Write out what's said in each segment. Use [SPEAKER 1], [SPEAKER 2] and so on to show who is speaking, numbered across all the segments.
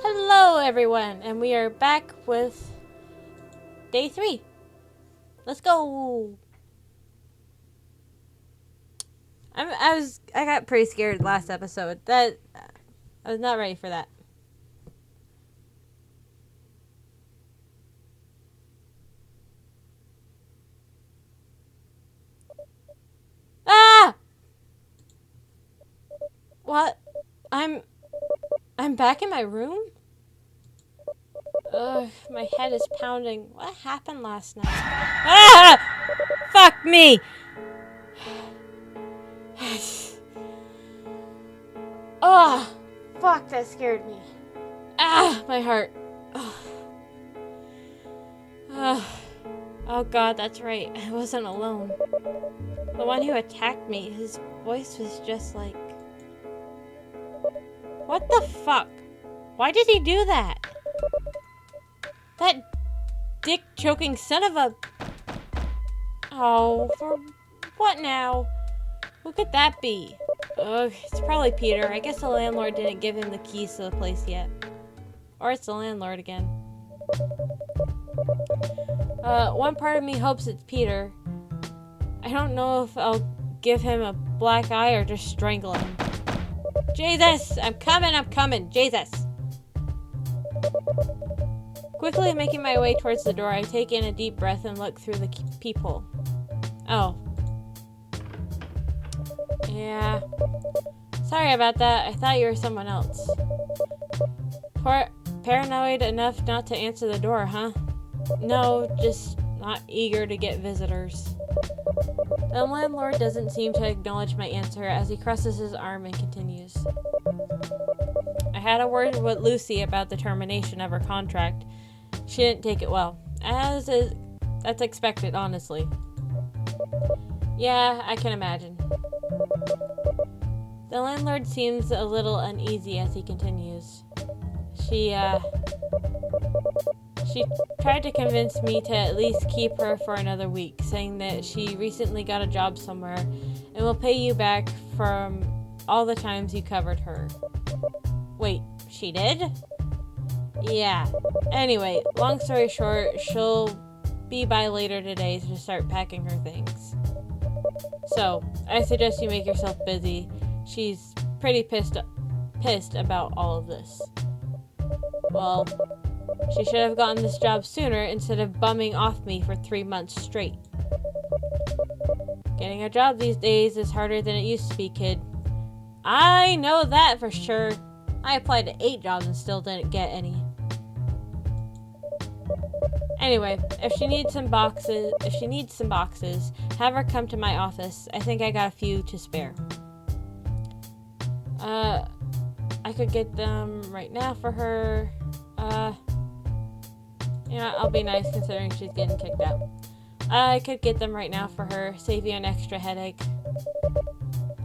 [SPEAKER 1] Hello everyone, and we are back with day 3. Let's go. I got pretty scared last episode. I was not ready for that. Ah! What? I'm I'm back in my room? Ugh, my head is pounding. What happened last night? Ah! Fuck me. Oh, fuck, that scared me. Ah, my heart. Oh god, that's right. I wasn't alone. The one who attacked me, his voice was just like... What the fuck? Why did he do that? That dick-choking son of a... Oh, for what now? Who could that be? Ugh, it's probably Peter. I guess the landlord didn't give him the keys to the place yet. Or it's the landlord again. One part of me hopes it's Peter. I don't know if I'll give him a black eye or just strangle him. Jesus! I'm coming! Jesus! Quickly making my way towards the door, I take in a deep breath and look through the peephole. Oh. Yeah. Sorry about that. I thought you were someone else. Paranoid enough not to answer the door, huh? No, just not eager to get visitors. The landlord doesn't seem to acknowledge my answer as he crosses his arm and continues. I had a word with Lucy about the termination of her contract. She didn't take it well. That's expected, honestly. Yeah, I can imagine. The landlord seems a little uneasy as he continues. She tried to convince me to at least keep her for another week, saying that she recently got a job somewhere and will pay you back from all the times you covered her. Wait, she did? Yeah. Anyway, long story short, she'll be by later today to start packing her things. So, I suggest you make yourself busy. She's pretty pissed about all of this. Well, she should have gotten this job sooner instead of bumming off me for 3 months straight. Getting a job these days is harder than it used to be, kid. I know that for sure. I applied to 8 jobs and still didn't get any. Anyway, if she needs some boxes, have her come to my office. I think I got a few to spare. I could get them right now for her. I'll be nice considering she's getting kicked out. I could get them right now for her, save you an extra headache.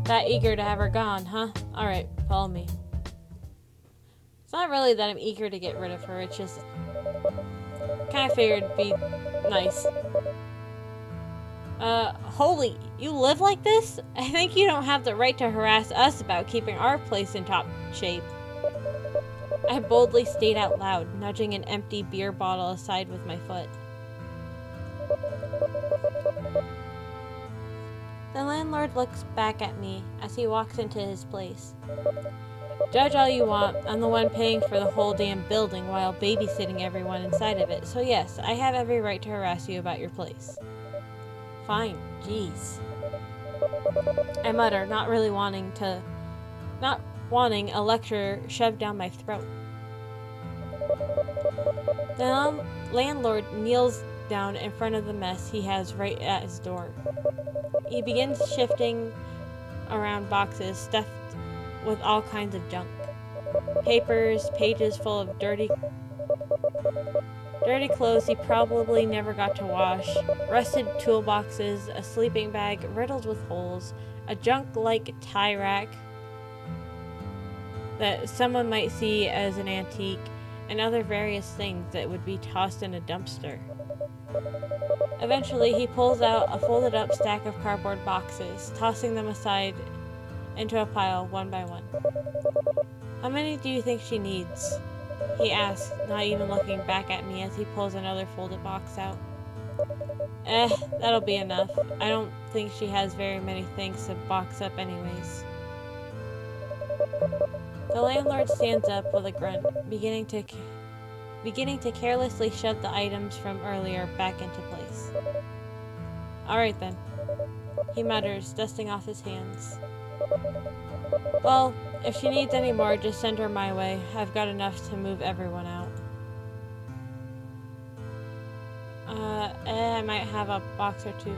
[SPEAKER 1] That eager to have her gone, huh? Alright, follow me. It's not really that I'm eager to get rid of her, it's just... kind of figured it'd be nice. Holy, you live like this? I think you don't have the right to harass us about keeping our place in top shape. I boldly stayed out loud, nudging an empty beer bottle aside with my foot. The landlord looks back at me as he walks into his place. Judge all you want, I'm the one paying for the whole damn building while babysitting everyone inside of it, so yes, I have every right to harass you about your place. Fine, jeez. I mutter, not wanting a lecture shoved down my throat. The landlord kneels down in front of the mess he has right at his door. He begins shifting around boxes stuffed with all kinds of junk. Papers, pages full of dirty clothes he probably never got to wash, rusted toolboxes, a sleeping bag riddled with holes, a junk-like tie rack that someone might see as an antique, and other various things that would be tossed in a dumpster. Eventually, he pulls out a folded-up stack of cardboard boxes, tossing them aside into a pile one by one. How many do you think she needs? he asks, not even looking back at me as he pulls another folded box out. That'll be enough. I don't think she has very many things to box up anyways. The landlord stands up with a grunt, beginning to carelessly shove the items from earlier back into place. Alright then, he mutters, dusting off his hands. Well, if she needs any more, just send her my way. I've got enough to move everyone out. I might have a box or two.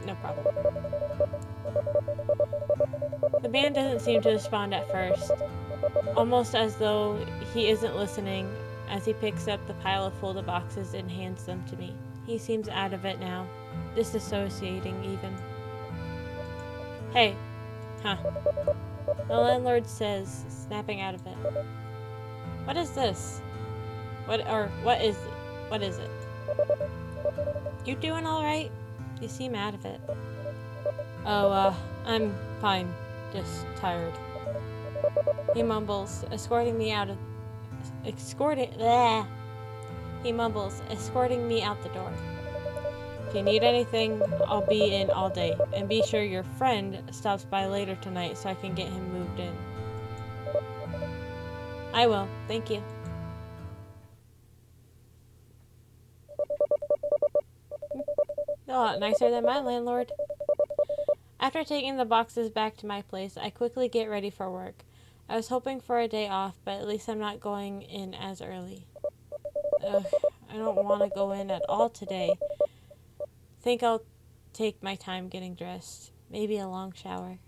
[SPEAKER 1] No problem. The man doesn't seem to respond at first, almost as though he isn't listening as he picks up the pile of folded boxes and hands them to me. He seems out of it now, disassociating even. Hey. Huh. The landlord says, snapping out of it. What is this? What is it? You doing alright? You seem out of it. Oh, I'm fine. Just tired. He mumbles, escorting me out the door. If you need anything, I'll be in all day. And be sure your friend stops by later tonight so I can get him moved in. I will. Thank you. A lot nicer than my landlord. After taking the boxes back to my place, I quickly get ready for work. I was hoping for a day off, but at least I'm not going in as early. Ugh, I don't want to go in at all today. Think I'll take my time getting dressed. Maybe a long shower.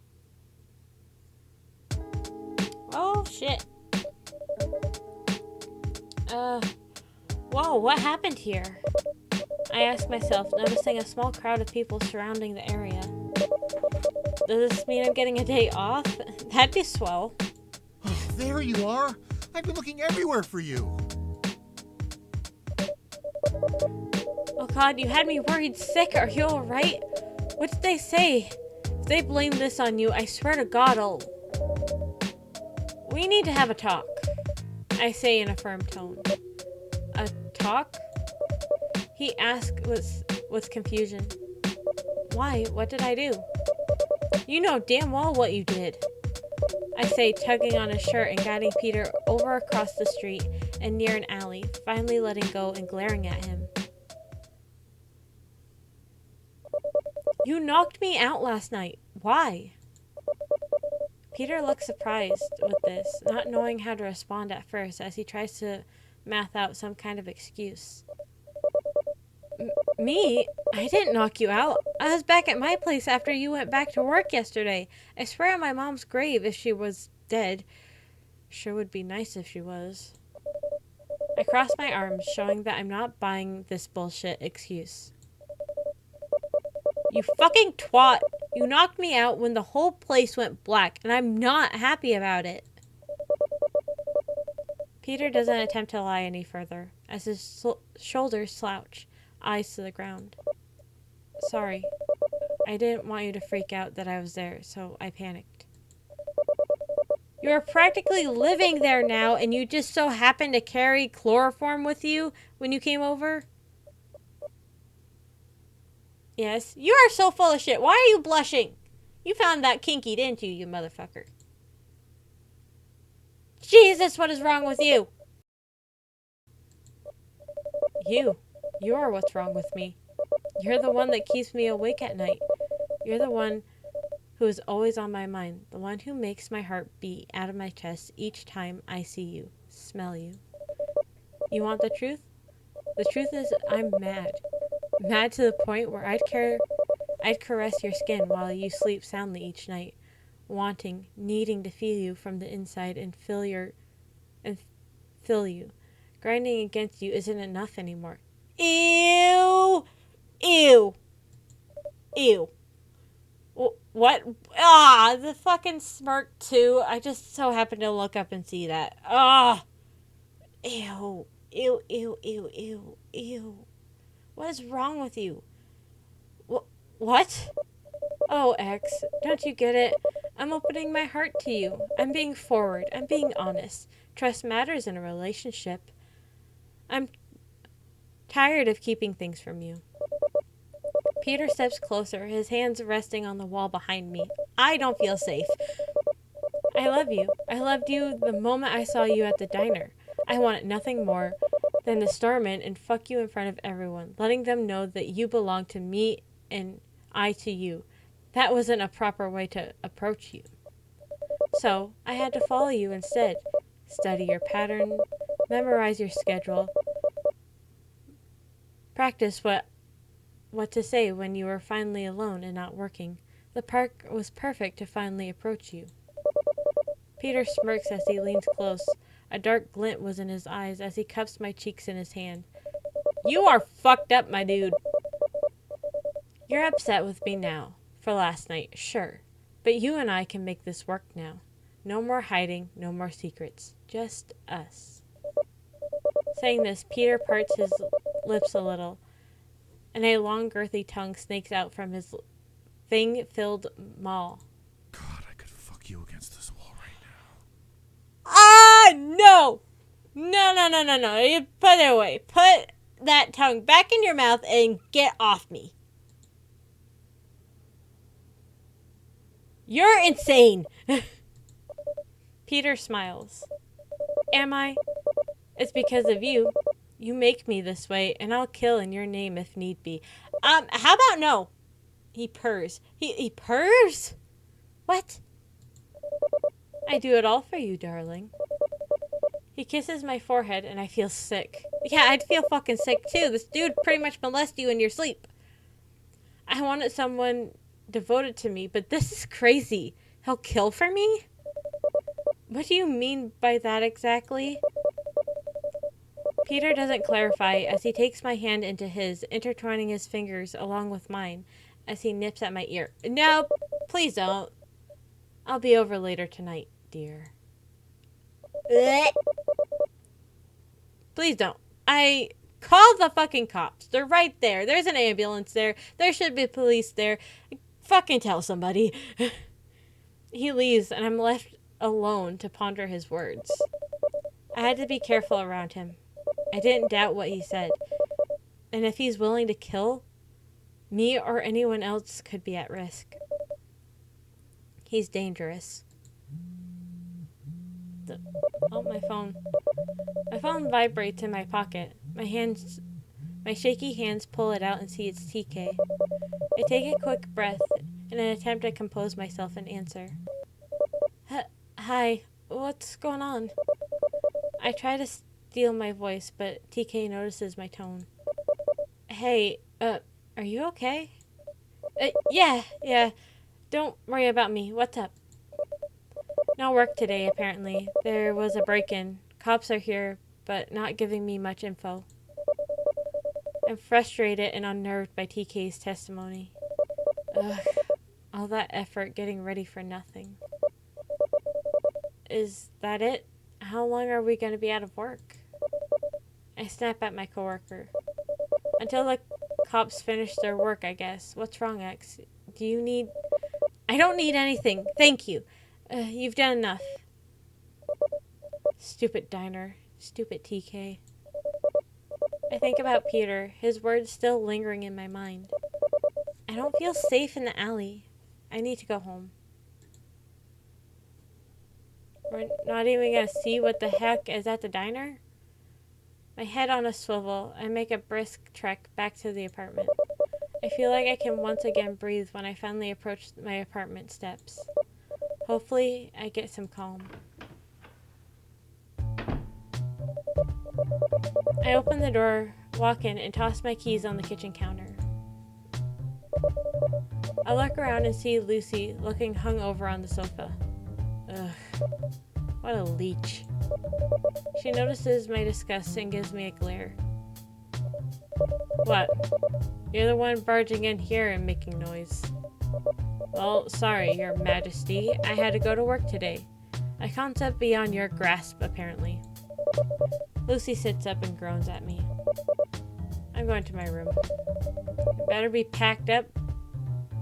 [SPEAKER 1] Oh, shit. Whoa, what happened here? I ask myself, noticing a small crowd of people surrounding the area. Does this mean I'm getting a day off? That'd be swell.
[SPEAKER 2] Oh, there you are. I've been looking everywhere for you.
[SPEAKER 1] Oh god, you had me worried sick. Are you alright? What did they say? If they blame this on you, I swear to God We need to have a talk, I say in a firm tone. A talk? He asks with confusion. Why? What did I do? You know damn well what you did. I say, tugging on his shirt and guiding Peter over across the street and near an alley, finally letting go and glaring at him. You knocked me out last night. Why? Peter looks surprised with this, not knowing how to respond at first as he tries to math out some kind of excuse. Me? I didn't knock you out. I was back at my place after you went back to work yesterday. I swear on my mom's grave if she was dead. Sure would be nice if she was. I cross my arms, showing that I'm not buying this bullshit excuse. You fucking twat! You knocked me out when the whole place went black, and I'm not happy about it. Peter doesn't attempt to lie any further, as his shoulders slouch, eyes to the ground. Sorry. I didn't want you to freak out that I was there, so I panicked. You're practically living there now, and you just so happened to carry chloroform with you when you came over? Yes. You are so full of shit. Why are you blushing? You found that kinky, didn't you, you motherfucker? Jesus, what is wrong with you? You are what's wrong with me. You're the one that keeps me awake at night. You're the one who is always on my mind. The one who makes my heart beat out of my chest each time I see you, smell you. You want the truth? The truth is I'm mad. Mad to the point where I'd caress your skin while you sleep soundly each night, wanting, needing to feel you from the inside and fill you. Grinding against you isn't enough anymore. Ew! Ew! Ew. What? Ah, the fucking smirk too. I just so happened to look up and see that. Ah! Ew. Ew, ew, ew, ew, ew. What is wrong with you? What? Oh, X, don't you get it? I'm opening my heart to you. I'm being forward. I'm being honest. Trust matters in a relationship. I'm tired of keeping things from you. Peter steps closer, his hands resting on the wall behind me. I don't feel safe. I love you. I loved you the moment I saw you at the diner. I wanted nothing more than to storm in and fuck you in front of everyone, letting them know that you belong to me and I to you. That wasn't a proper way to approach you. So, I had to follow you instead. Study your pattern, memorize your schedule, practice what to say when you were finally alone and not working. The park was perfect to finally approach you. Peter smirks as he leans close. A dark glint was in his eyes as he cups my cheeks in his hand. You are fucked up, my dude. You're upset with me now. For last night, sure. But you and I can make this work now. No more hiding, no more secrets. Just us. Saying this, Peter parts his lips a little, and a long, girthy tongue snakes out from his fang-filled maw.
[SPEAKER 2] God, I could fuck you against this wall right now.
[SPEAKER 1] Ah, no! No. You put it away. Put that tongue back in your mouth and get off me. You're insane. Peter smiles. Am I? It's because of you. You make me this way, and I'll kill in your name if need be. How about no? He purrs. He purrs? What? I do it all for you, darling. He kisses my forehead, and I feel sick. Yeah, I'd feel fucking sick, too. This dude pretty much molested you in your sleep. I wanted someone devoted to me, but this is crazy. He'll kill for me? What do you mean by that exactly? Peter doesn't clarify as he takes my hand into his, intertwining his fingers along with mine as he nips at my ear. No, please don't. I'll be over later tonight, dear. Please don't. I called the fucking cops. They're right there. There's an ambulance there. There should be police there. Fucking tell somebody. He leaves, and I'm left alone to ponder his words. I had to be careful around him. I didn't doubt what he said. And if he's willing to kill, me or anyone else could be at risk. He's dangerous. Oh, my phone. My phone vibrates in my pocket. My shaky hands pull it out and see it's TK. I take a quick breath in an attempt to compose myself and answer. Hi, what's going on? I try to steal my voice, but TK notices my tone. Hey, are you okay? Yeah. Don't worry about me. What's up? No work today, apparently. There was a break-in. Cops are here, but not giving me much info. I'm frustrated and unnerved by TK's testimony. Ugh, all that effort getting ready for nothing. Is that it? How long are we going to be out of work? I snap at my coworker. Until the cops finish their work, I guess. What's wrong, X? Do you need... I don't need anything. Thank you. You've done enough. Stupid diner. Stupid TK. I think about Peter, his words still lingering in my mind. I don't feel safe in the alley. I need to go home. We're not even gonna see what the heck is at the diner? My head on a swivel, I make a brisk trek back to the apartment. I feel like I can once again breathe when I finally approach my apartment steps. Hopefully, I get some calm. I open the door, walk in, and toss my keys on the kitchen counter. I look around and see Lucy looking hungover on the sofa. Ugh, what a leech. She notices my disgust and gives me a glare. What? You're the one barging in here and making noise. Well, sorry, Your Majesty. I had to go to work today. A concept beyond your grasp, apparently. Lucy sits up and groans at me. I'm going to my room. It better be packed up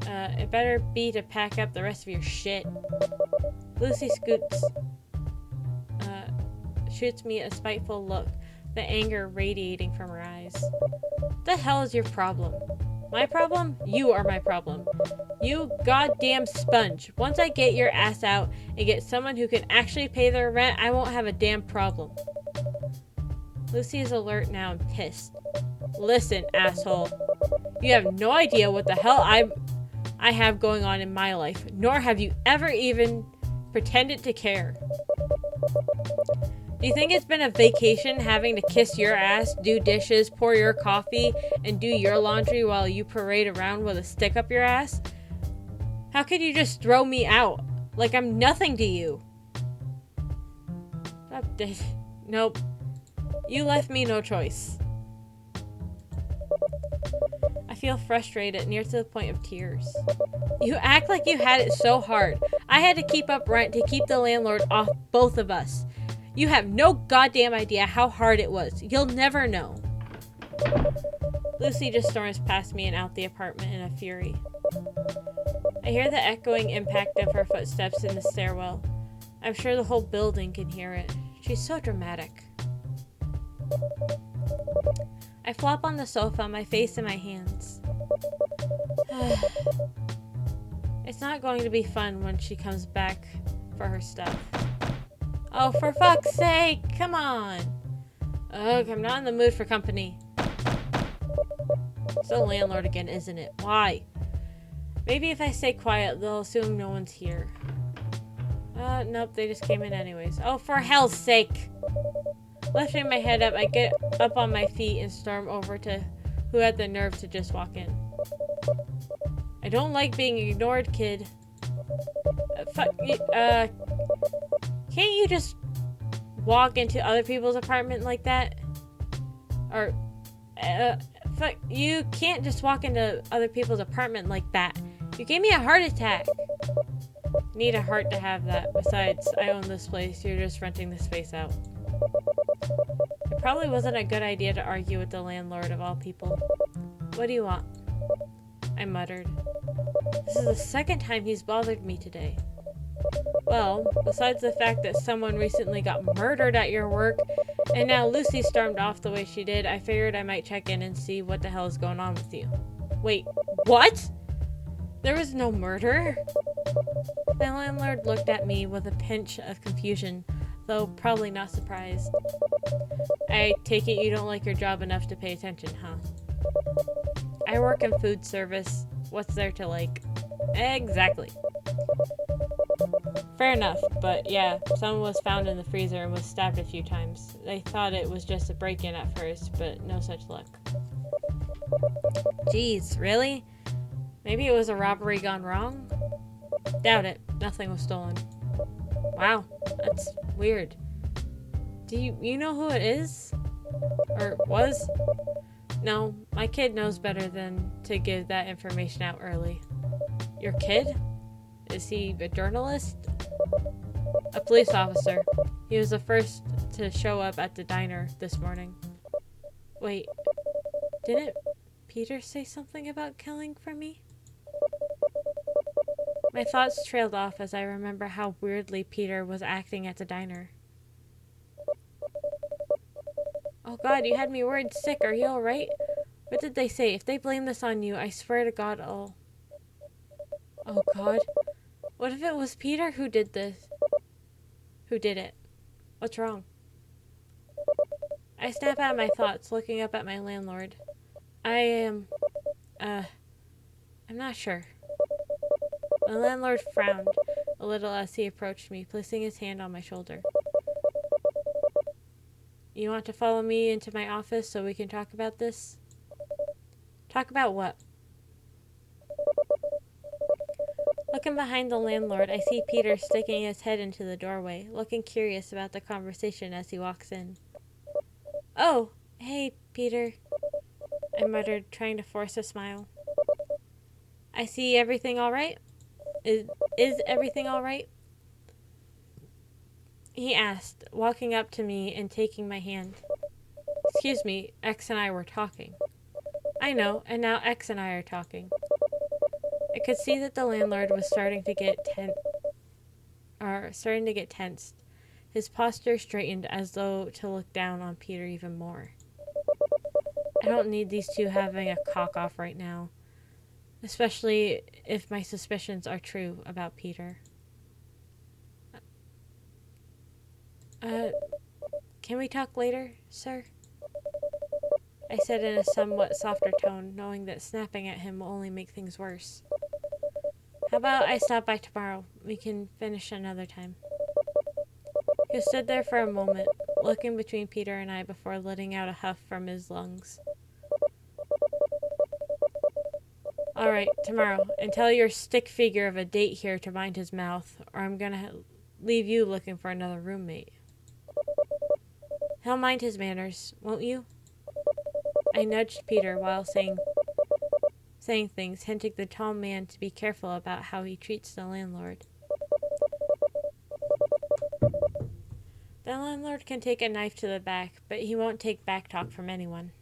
[SPEAKER 1] It better be to pack up the rest of your shit. Lucy shoots me a spiteful look, the anger radiating from her eyes. The hell is your problem? My problem? You are my problem. You goddamn sponge. Once I get your ass out and get someone who can actually pay their rent, I won't have a damn problem. Lucy is alert now and pissed. Listen, asshole. You have no idea what the hell I have going on in my life, nor have you ever even pretended to care. Do you think it's been a vacation having to kiss your ass, do dishes, pour your coffee, and do your laundry while you parade around with a stick up your ass? How could you just throw me out? Like I'm nothing to you. Nope. You left me no choice. I feel frustrated, near to the point of tears. You act like you had it so hard. I had to keep up rent to keep the landlord off both of us. You have no goddamn idea how hard it was. You'll never know. Lucy just storms past me and out the apartment in a fury. I hear the echoing impact of her footsteps in the stairwell. I'm sure the whole building can hear it. She's so dramatic. I flop on the sofa, my face in my hands. It's not going to be fun when she comes back for her stuff. Oh, for fuck's sake, come on. Ugh, I'm not in the mood for company. It's the landlord again, isn't it? Why? Maybe if I stay quiet, they'll assume no one's here. Nope, they just came in anyways. Oh, for hell's sake. Lifting my head up, I get up on my feet and storm over to who had the nerve to just walk in. I don't like being ignored, kid. Can't you just walk into other people's apartment like that? Or, you can't just walk into other people's apartment like that. You gave me a heart attack. Need a heart to have that. Besides, I own this place. You're just renting the space out. It probably wasn't a good idea to argue with the landlord of all people. What do you want? I muttered. This is the second time he's bothered me today. Well, besides the fact that someone recently got murdered at your work, and now Lucy stormed off the way she did, I figured I might check in and see what the hell is going on with you. Wait, what? There was no murder? The landlord looked at me with a pinch of confusion, though probably not surprised. I take it you don't like your job enough to pay attention, huh? I work in food service. What's there to like? Exactly. Fair enough, but yeah, someone was found in the freezer and was stabbed a few times. They thought it was just a break-in at first, but no such luck. Jeez, really? Maybe it was a robbery gone wrong? Doubt it. Nothing was stolen. Wow, that's weird. Do you know who it is? Or was? No, my kid knows better than to give that information out early. Your kid? Is he a journalist? A police officer. He was the first to show up at the diner this morning. Wait, didn't Peter say something about killing for me? My thoughts trailed off as I remember how weirdly Peter was acting at the diner. Oh God, you had me worried sick. Are you alright? What did they say? If they blame this on you, I swear to God I'll... Oh God. What if it was Peter who did this? Who did it? What's wrong? I snap out of my thoughts, looking up at my landlord. I'm not sure. The landlord frowned a little as he approached me, placing his hand on my shoulder. You want to follow me into my office so we can talk about this? Talk about what? Looking behind the landlord, I see Peter sticking his head into the doorway, looking curious about the conversation as he walks in. Oh, hey, Peter, I muttered, trying to force a smile. I see everything all right? Is everything all right? He asked, walking up to me and taking my hand. Excuse me, X and I were talking. I know, and now X and I are talking. I could see that the landlord was starting to get tensed. His posture straightened as though to look down on Peter even more. I don't need these two having a cock-off right now, especially if my suspicions are true about Peter. Can we talk later, sir? I said in a somewhat softer tone, knowing that snapping at him will only make things worse. How about I stop by tomorrow? We can finish another time. He stood there for a moment, looking between Peter and I before letting out a huff from his lungs. All right, tomorrow, and tell your stick figure of a date here to mind his mouth, or I'm gonna leave you looking for another roommate. He'll mind his manners, won't you? I nudged Peter while saying things, hinting the tall man to be careful about how he treats the landlord. The landlord can take a knife to the back, but he won't take back talk from anyone.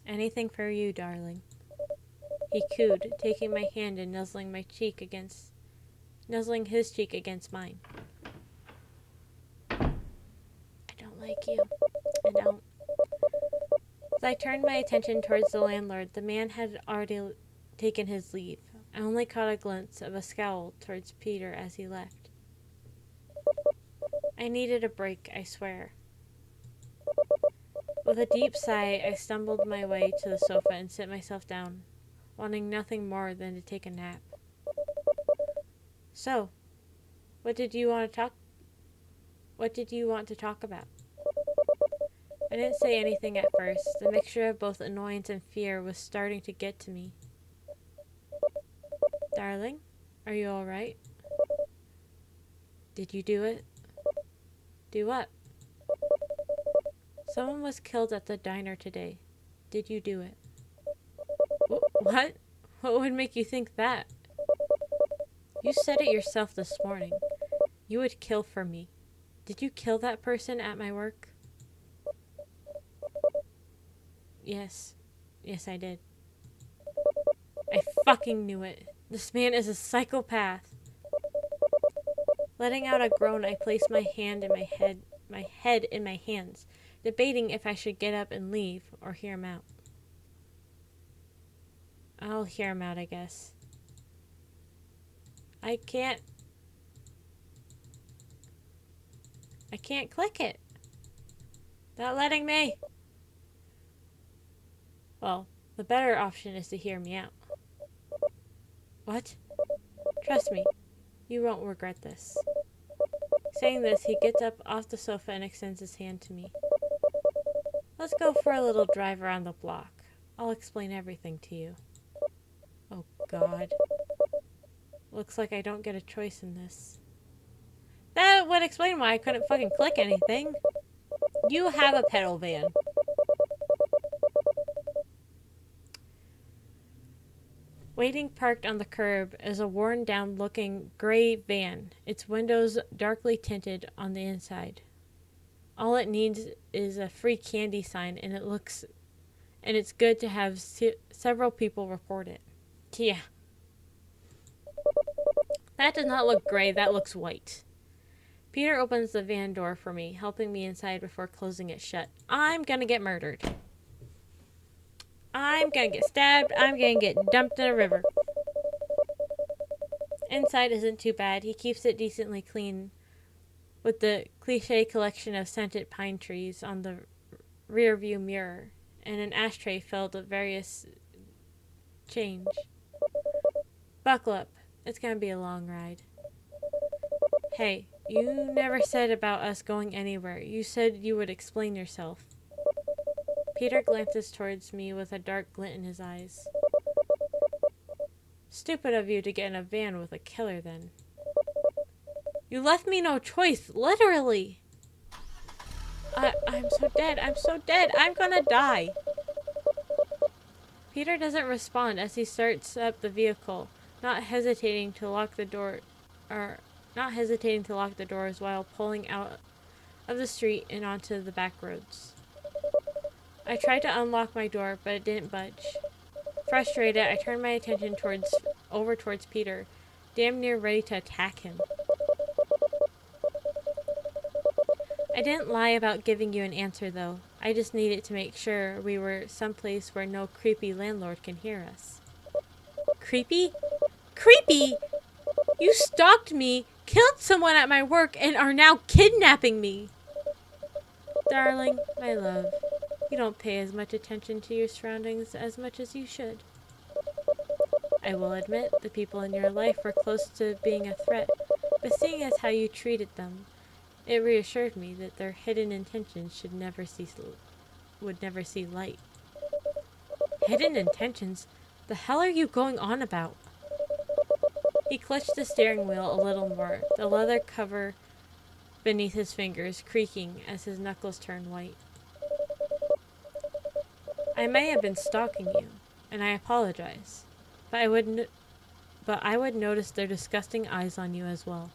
[SPEAKER 1] Anything for you, darling. He cooed, taking my hand and nuzzling his cheek against mine. I don't like you. I don't. As I turned my attention towards the landlord, the man had already taken his leave. I only caught a glimpse of a scowl towards Peter as he left. I needed a break, I swear. With a deep sigh, I stumbled my way to the sofa and sit myself down, wanting nothing more than to take a nap. So, what did you want to talk about? I didn't say anything at first. The mixture of both annoyance and fear was starting to get to me. Darling, are you all right? Did you do it? Do what? Someone was killed at the diner today. Did you do it? What? What would make you think that? You said it yourself this morning. You would kill for me. Did you kill that person at my work? Yes. Yes, I did. I fucking knew it. This man is a psychopath. Letting out a groan, I placed my head in my hands, debating if I should get up and leave or hear him out. I'll hear him out, I guess. I can't click it. Not letting me. Well, the better option is to hear me out. What? Trust me, you won't regret this. Saying this, he gets up off the sofa and extends his hand to me. Let's go for a little drive around the block. I'll explain everything to you. Oh, God. Looks like I don't get a choice in this. That would explain why I couldn't fucking click anything. You have a pedal van. Waiting parked on the curb is a worn-down looking gray van, its windows darkly tinted on the inside. All it needs is a free candy sign, and it's good to have several people report it. Yeah. That does not look gray, that looks white. Peter opens the van door for me, helping me inside before closing it shut. I'm gonna get murdered. I'm gonna get stabbed. I'm gonna get dumped in a river. Inside isn't too bad. He keeps it decently clean with the cliche collection of scented pine trees on the rear view mirror and an ashtray filled with various change. Buckle up. It's gonna be a long ride. Hey, you never said about us going anywhere. You said you would explain yourself. Peter glances towards me with a dark glint in his eyes. Stupid of you to get in a van with a killer, then. You left me no choice, literally! I'm so dead, I'm so dead, I'm gonna die! Peter doesn't respond as he starts up the vehicle, not hesitating to lock the doors while pulling out of the street and onto the back roads. I tried to unlock my door, but it didn't budge. Frustrated, I turned my attention over towards Peter, damn near ready to attack him. I didn't lie about giving you an answer, though. I just needed to make sure we were someplace where no creepy landlord can hear us. Creepy? Creepy? You stalked me, killed someone at my work, and are now kidnapping me! Darling, my love, you don't pay as much attention to your surroundings as much as you should. I will admit the people in your life were close to being a threat, but seeing as how you treated them, it reassured me that their hidden intentions would never see light. Hidden intentions? The hell are you going on about? He clutched the steering wheel a little more, the leather cover beneath his fingers creaking as his knuckles turned white. I may have been stalking you, and I apologize, but I would notice their disgusting eyes on you as well.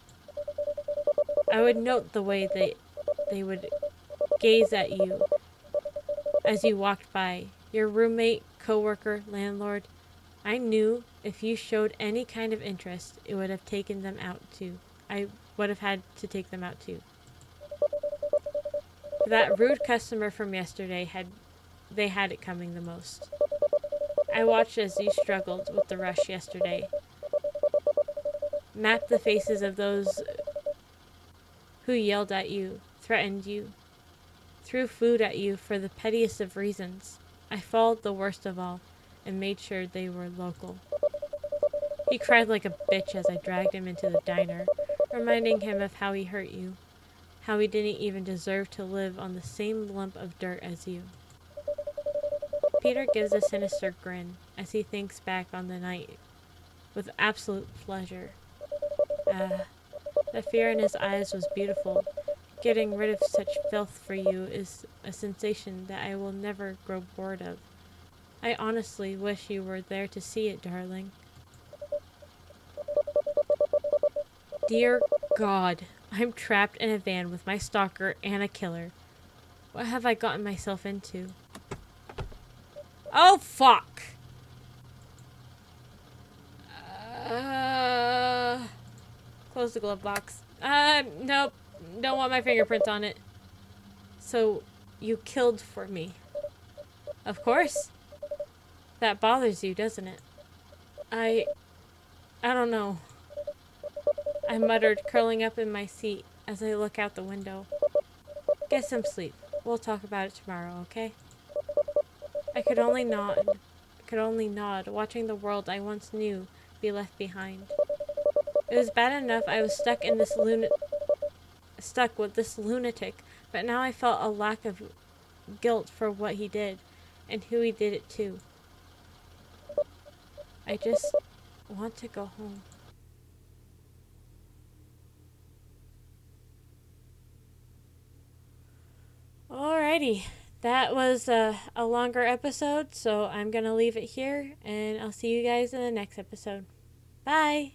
[SPEAKER 1] I would note the way they would gaze at you as you walked by, your roommate, coworker, landlord. I knew if you showed any kind of interest, it would have taken them out too. I would have had to take them out too. That rude customer from yesterday had it coming the most. I watched as you struggled with the rush yesterday. Mapped the faces of those who yelled at you, threatened you, threw food at you for the pettiest of reasons. I followed the worst of all and made sure they were local. He cried like a bitch as I dragged him into the diner, reminding him of how he hurt you, how he didn't even deserve to live on the same lump of dirt as you. Peter gives a sinister grin as he thinks back on the night with absolute pleasure. The fear in his eyes was beautiful. Getting rid of such filth for you is a sensation that I will never grow bored of. I honestly wish you were there to see it, darling. Dear God, I'm trapped in a van with my stalker and a killer. What have I gotten myself into? Oh, fuck! Close the glove box. Nope. Don't want my fingerprints on it. So, you killed for me. Of course. That bothers you, doesn't it? I don't know. I muttered, curling up in my seat as I look out the window. Get some sleep. We'll talk about it tomorrow, okay? I could only nod, watching the world I once knew be left behind. It was bad enough I was stuck with this lunatic, but now I felt a lack of guilt for what he did, and who he did it to. I just want to go home. Alrighty, that was a longer episode, so I'm gonna leave it here, and I'll see you guys in the next episode. Bye!